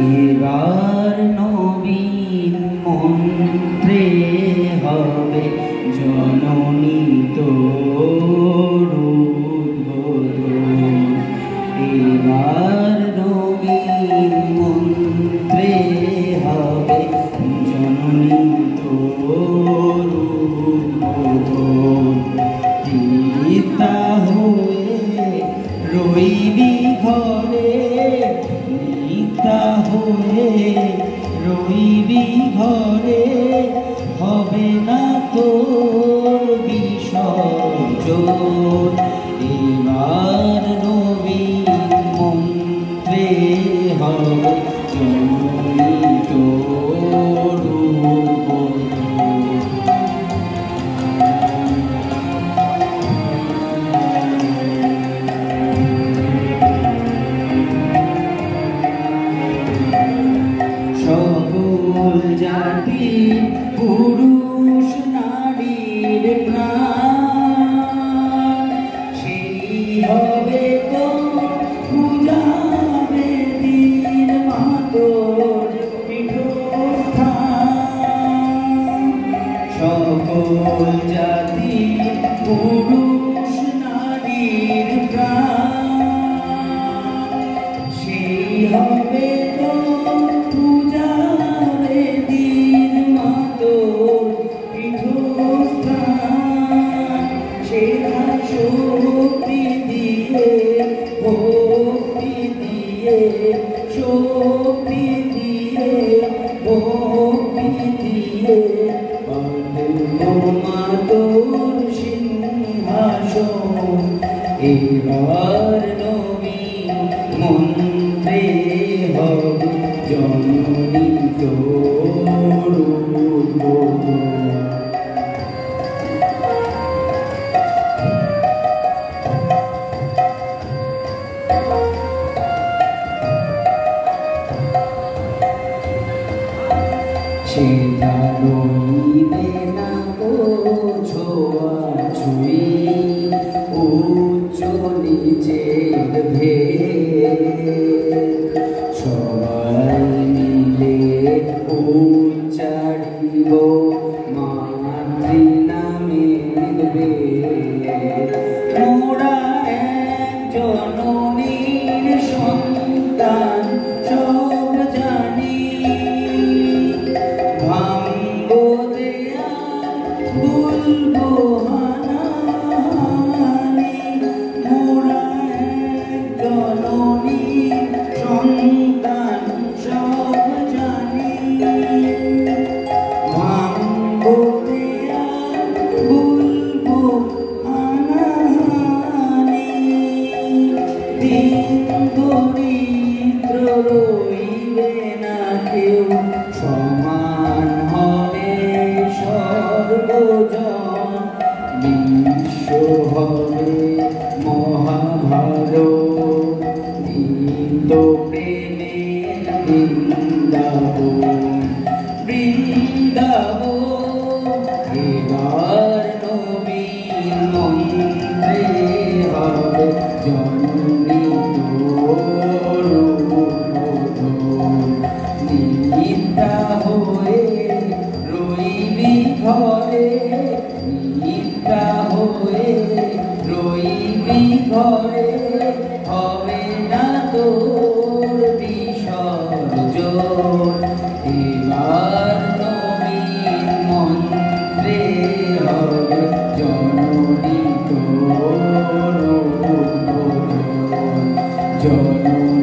এবার নবীন মন্ত্রে হবে জননী তোর উদ্বোধন। এবার নবীন মন্ত্রে হবে জননী তোর উদ্বোধন। পিতা হয়ে রইবি ঘরে, পিতা হয়ে রইবি ঘরে, হবে না তোর বিসর্জন। এবার নবীন মন্ত্রে হবে জননী তোর উদ্বোধন। সকল জাতি পুরুষ নারীর প্রাণ, সেই হবে তো পূজাবে দিন মাতর পীঠস্থান। সকল জাতি পুরুষ নারীর প্রাণ, সেই হবে তো পূজাবে দিন মাতর পীঠস্থান। সেরা শক্তি দিয়ে, ভক্তি দিয়ে, শক্তি দিয়ে, ভক্তি দিয়ে, মাতর সিংহাসন। এবার নবীন মন্ত্রে হবে জননী তোর উদ্বোধন। সেটা রইবে না কো ছোঁয়াছুঁই, উচ্চ নিচের ভেদ। সবাই মিলে উচ্চারিব মাতৃনামের বেদ। মোরা এক জননীর সন্তান সব জানি, ভাঙবো দেয়া বলবো হানাহানি। মোরা এক জননীর সন্তান সব জানি, ভাঙবো দেয়া বলবো হানাহানি। দিন দরিদ্র রইবে না কেউ, সমান হবে সর্বজন। বিশ্ব হবে মহাভারত, নিত্য প্রেমের বৃন্দাবন। বৃন্দাবন এবার নবীন মন্ত্রে হবে জননী তোর উদ্বোধন। নিত্যা হয়ে রইবি ঘরে, নিত্যা হয়ে রইবি ঘরে, হবে না তোর বিসর্জন। এবার নবীন মন্ত্রে হবে জননী তোর উদ্বোধন। জননী